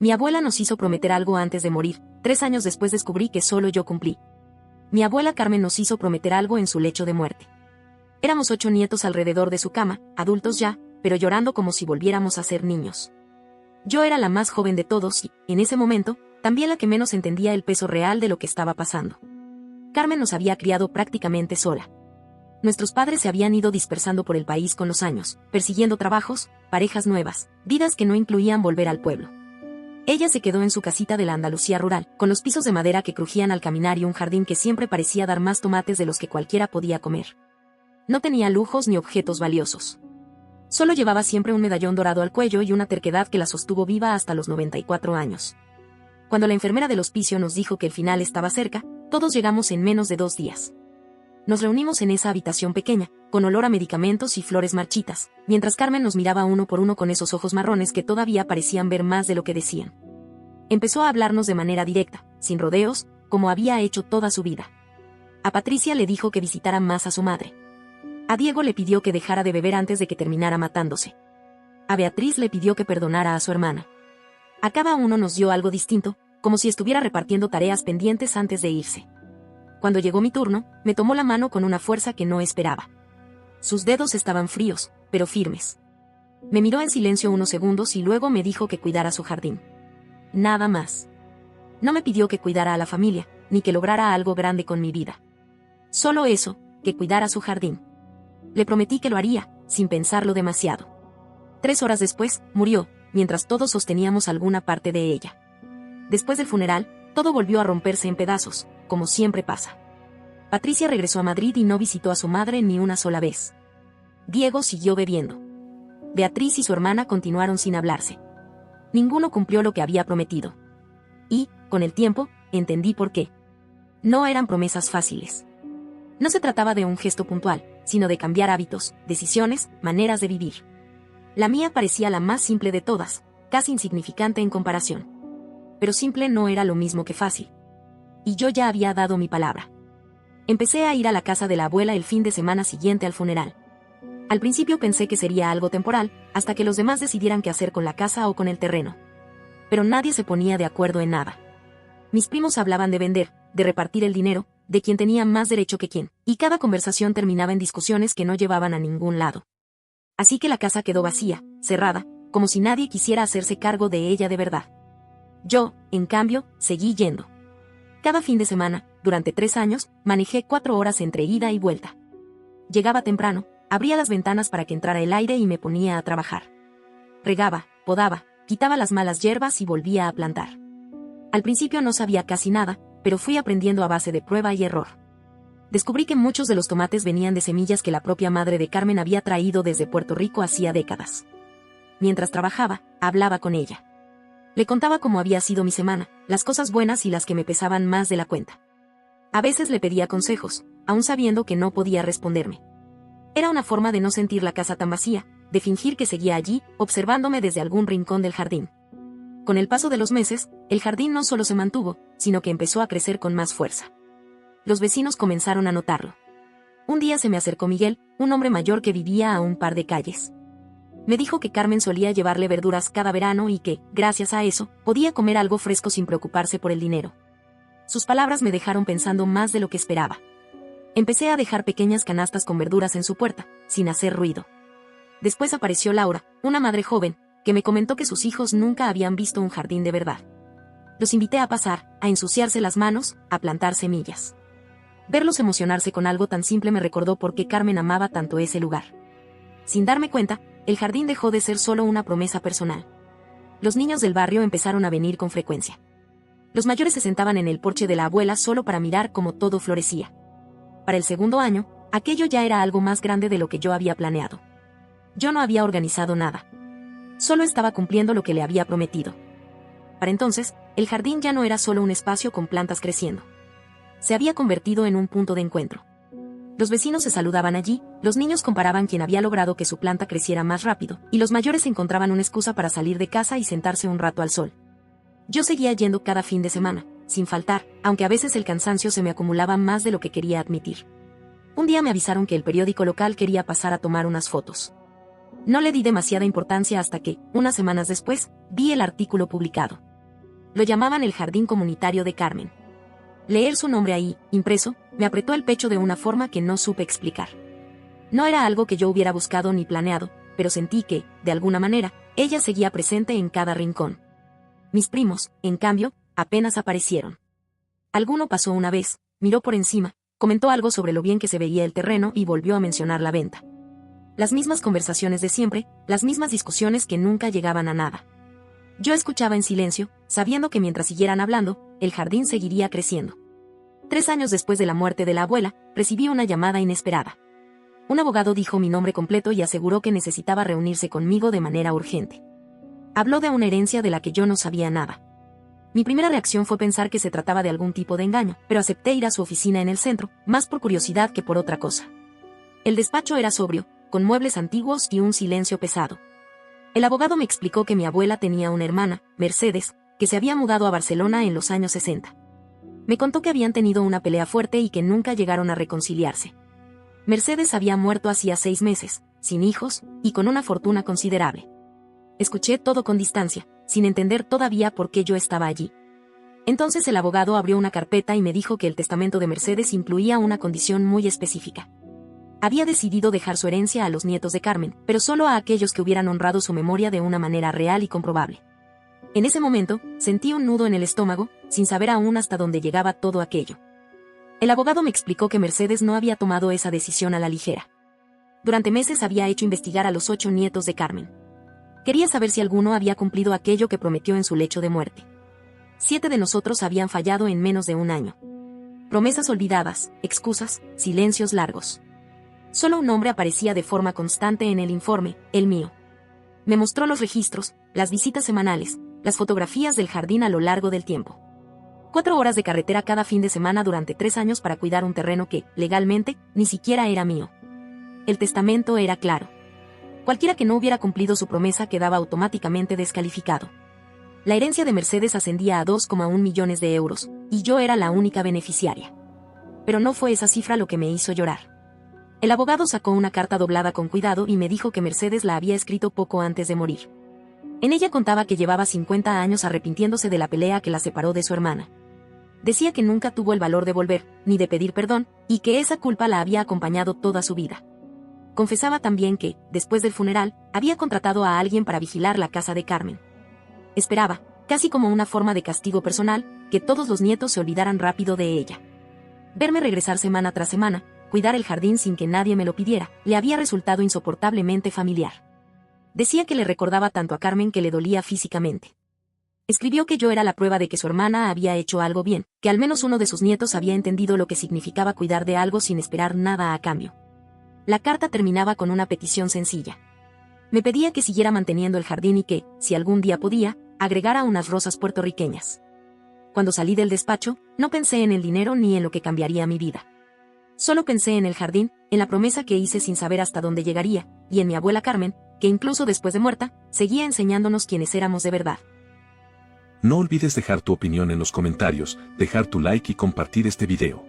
Mi abuela nos hizo prometer algo antes de morir. 3 años después descubrí que solo yo cumplí. Mi abuela Carmen nos hizo prometer algo en su lecho de muerte. Éramos 8 nietos alrededor de su cama, adultos ya, pero llorando como si volviéramos a ser niños. Yo era la más joven de todos y, en ese momento, también la que menos entendía el peso real de lo que estaba pasando. Carmen nos había criado prácticamente sola. Nuestros padres se habían ido dispersando por el país con los años, persiguiendo trabajos, parejas nuevas, vidas que no incluían volver al pueblo. Ella se quedó en su casita de la Andalucía rural, con los pisos de madera que crujían al caminar y un jardín que siempre parecía dar más tomates de los que cualquiera podía comer. No tenía lujos ni objetos valiosos. Solo llevaba siempre un medallón dorado al cuello y una terquedad que la sostuvo viva hasta los 94 años. Cuando la enfermera del hospicio nos dijo que el final estaba cerca, todos llegamos en menos de 2 días. Nos reunimos en esa habitación pequeña, con olor a medicamentos y flores marchitas, mientras Carmen nos miraba uno por uno con esos ojos marrones que todavía parecían ver más de lo que decían. Empezó a hablarnos de manera directa, sin rodeos, como había hecho toda su vida. A Patricia le dijo que visitara más a su madre. A Diego le pidió que dejara de beber antes de que terminara matándose. A Beatriz le pidió que perdonara a su hermana. A cada uno nos dio algo distinto, como si estuviera repartiendo tareas pendientes antes de irse. Cuando llegó mi turno, me tomó la mano con una fuerza que no esperaba. Sus dedos estaban fríos, pero firmes. Me miró en silencio unos segundos y luego me dijo que cuidara su jardín. Nada más. No me pidió que cuidara a la familia, ni que lograra algo grande con mi vida. Solo eso, que cuidara su jardín. Le prometí que lo haría, sin pensarlo demasiado. 3 horas después, murió, mientras todos sosteníamos alguna parte de ella. Después del funeral, todo volvió a romperse en pedazos, como siempre pasa. Patricia regresó a Madrid y no visitó a su madre ni una sola vez. Diego siguió bebiendo. Beatriz y su hermana continuaron sin hablarse. Ninguno cumplió lo que había prometido. Y, con el tiempo, entendí por qué. No eran promesas fáciles. No se trataba de un gesto puntual, sino de cambiar hábitos, decisiones, maneras de vivir. La mía parecía la más simple de todas, casi insignificante en comparación. Pero simple no era lo mismo que fácil. Y yo ya había dado mi palabra. Empecé a ir a la casa de la abuela el fin de semana siguiente al funeral. Al principio pensé que sería algo temporal, hasta que los demás decidieran qué hacer con la casa o con el terreno. Pero nadie se ponía de acuerdo en nada. Mis primos hablaban de vender, de repartir el dinero, de quién tenía más derecho que quién, y cada conversación terminaba en discusiones que no llevaban a ningún lado. Así que la casa quedó vacía, cerrada, como si nadie quisiera hacerse cargo de ella de verdad. Yo, en cambio, seguí yendo. Cada fin de semana, durante 3 años, manejé 4 horas entre ida y vuelta. Llegaba temprano, abría las ventanas para que entrara el aire y me ponía a trabajar. Regaba, podaba, quitaba las malas hierbas y volvía a plantar. Al principio no sabía casi nada, pero fui aprendiendo a base de prueba y error. Descubrí que muchos de los tomates venían de semillas que la propia madre de Carmen había traído desde Puerto Rico hacía décadas. Mientras trabajaba, hablaba con ella. Le contaba cómo había sido mi semana, las cosas buenas y las que me pesaban más de la cuenta. A veces le pedía consejos, aún sabiendo que no podía responderme. Era una forma de no sentir la casa tan vacía, de fingir que seguía allí, observándome desde algún rincón del jardín. Con el paso de los meses, el jardín no solo se mantuvo, sino que empezó a crecer con más fuerza. Los vecinos comenzaron a notarlo. Un día se me acercó Miguel, un hombre mayor que vivía a un par de calles. Me dijo que Carmen solía llevarle verduras cada verano y que, gracias a eso, podía comer algo fresco sin preocuparse por el dinero. Sus palabras me dejaron pensando más de lo que esperaba. Empecé a dejar pequeñas canastas con verduras en su puerta, sin hacer ruido. Después apareció Laura, una madre joven, que me comentó que sus hijos nunca habían visto un jardín de verdad. Los invité a pasar, a ensuciarse las manos, a plantar semillas. Verlos emocionarse con algo tan simple me recordó por qué Carmen amaba tanto ese lugar. Sin darme cuenta, el jardín dejó de ser solo una promesa personal. Los niños del barrio empezaron a venir con frecuencia. Los mayores se sentaban en el porche de la abuela solo para mirar cómo todo florecía. Para el 2.º año, aquello ya era algo más grande de lo que yo había planeado. Yo no había organizado nada. Solo estaba cumpliendo lo que le había prometido. Para entonces, el jardín ya no era solo un espacio con plantas creciendo. Se había convertido en un punto de encuentro. Los vecinos se saludaban allí, los niños comparaban quién había logrado que su planta creciera más rápido, y los mayores encontraban una excusa para salir de casa y sentarse un rato al sol. Yo seguía yendo cada fin de semana, sin faltar, aunque a veces el cansancio se me acumulaba más de lo que quería admitir. Un día me avisaron que el periódico local quería pasar a tomar unas fotos. No le di demasiada importancia hasta que, unas semanas después, vi el artículo publicado. Lo llamaban el Jardín Comunitario de Carmen. Leer su nombre ahí, impreso, me apretó el pecho de una forma que no supe explicar. No era algo que yo hubiera buscado ni planeado, pero sentí que, de alguna manera, ella seguía presente en cada rincón. Mis primos, en cambio, apenas aparecieron. Alguno pasó una vez, miró por encima, comentó algo sobre lo bien que se veía el terreno y volvió a mencionar la venta. Las mismas conversaciones de siempre, las mismas discusiones que nunca llegaban a nada. Yo escuchaba en silencio, sabiendo que mientras siguieran hablando, el jardín seguiría creciendo. 3 años después de la muerte de la abuela, recibí una llamada inesperada. Un abogado dijo mi nombre completo y aseguró que necesitaba reunirse conmigo de manera urgente. Habló de una herencia de la que yo no sabía nada. Mi primera reacción fue pensar que se trataba de algún tipo de engaño, pero acepté ir a su oficina en el centro, más por curiosidad que por otra cosa. El despacho era sobrio, con muebles antiguos y un silencio pesado. El abogado me explicó que mi abuela tenía una hermana, Mercedes, que se había mudado a Barcelona en los años 60. Me contó que habían tenido una pelea fuerte y que nunca llegaron a reconciliarse. Mercedes había muerto hacía 6 meses, sin hijos, y con una fortuna considerable. Escuché todo con distancia, sin entender todavía por qué yo estaba allí. Entonces el abogado abrió una carpeta y me dijo que el testamento de Mercedes incluía una condición muy específica. Había decidido dejar su herencia a los nietos de Carmen, pero solo a aquellos que hubieran honrado su memoria de una manera real y comprobable. En ese momento, sentí un nudo en el estómago, sin saber aún hasta dónde llegaba todo aquello. El abogado me explicó que Mercedes no había tomado esa decisión a la ligera. Durante meses había hecho investigar a los 8 nietos de Carmen. Quería saber si alguno había cumplido aquello que prometió en su lecho de muerte. 7 de nosotros habían fallado en menos de un año. Promesas olvidadas, excusas, silencios largos. Solo un nombre aparecía de forma constante en el informe, el mío. Me mostró los registros, las visitas semanales, las fotografías del jardín a lo largo del tiempo. 4 horas de carretera cada fin de semana durante 3 años para cuidar un terreno que, legalmente, ni siquiera era mío. El testamento era claro. Cualquiera que no hubiera cumplido su promesa quedaba automáticamente descalificado. La herencia de Mercedes ascendía a 2,1 millones de euros, y yo era la única beneficiaria. Pero no fue esa cifra lo que me hizo llorar. El abogado sacó una carta doblada con cuidado y me dijo que Mercedes la había escrito poco antes de morir. En ella contaba que llevaba 50 años arrepintiéndose de la pelea que la separó de su hermana. Decía que nunca tuvo el valor de volver, ni de pedir perdón, y que esa culpa la había acompañado toda su vida. Confesaba también que, después del funeral, había contratado a alguien para vigilar la casa de Carmen. Esperaba, casi como una forma de castigo personal, que todos los nietos se olvidaran rápido de ella. Verme regresar semana tras semana, cuidar el jardín sin que nadie me lo pidiera, le había resultado insoportablemente familiar. Decía que le recordaba tanto a Carmen que le dolía físicamente. Escribió que yo era la prueba de que su hermana había hecho algo bien, que al menos uno de sus nietos había entendido lo que significaba cuidar de algo sin esperar nada a cambio. La carta terminaba con una petición sencilla. Me pedía que siguiera manteniendo el jardín y que, si algún día podía, agregara unas rosas puertorriqueñas. Cuando salí del despacho, no pensé en el dinero ni en lo que cambiaría mi vida. Solo pensé en el jardín, en la promesa que hice sin saber hasta dónde llegaría, y en mi abuela Carmen, que incluso después de muerta, seguía enseñándonos quiénes éramos de verdad. No olvides dejar tu opinión en los comentarios, dejar tu like y compartir este video.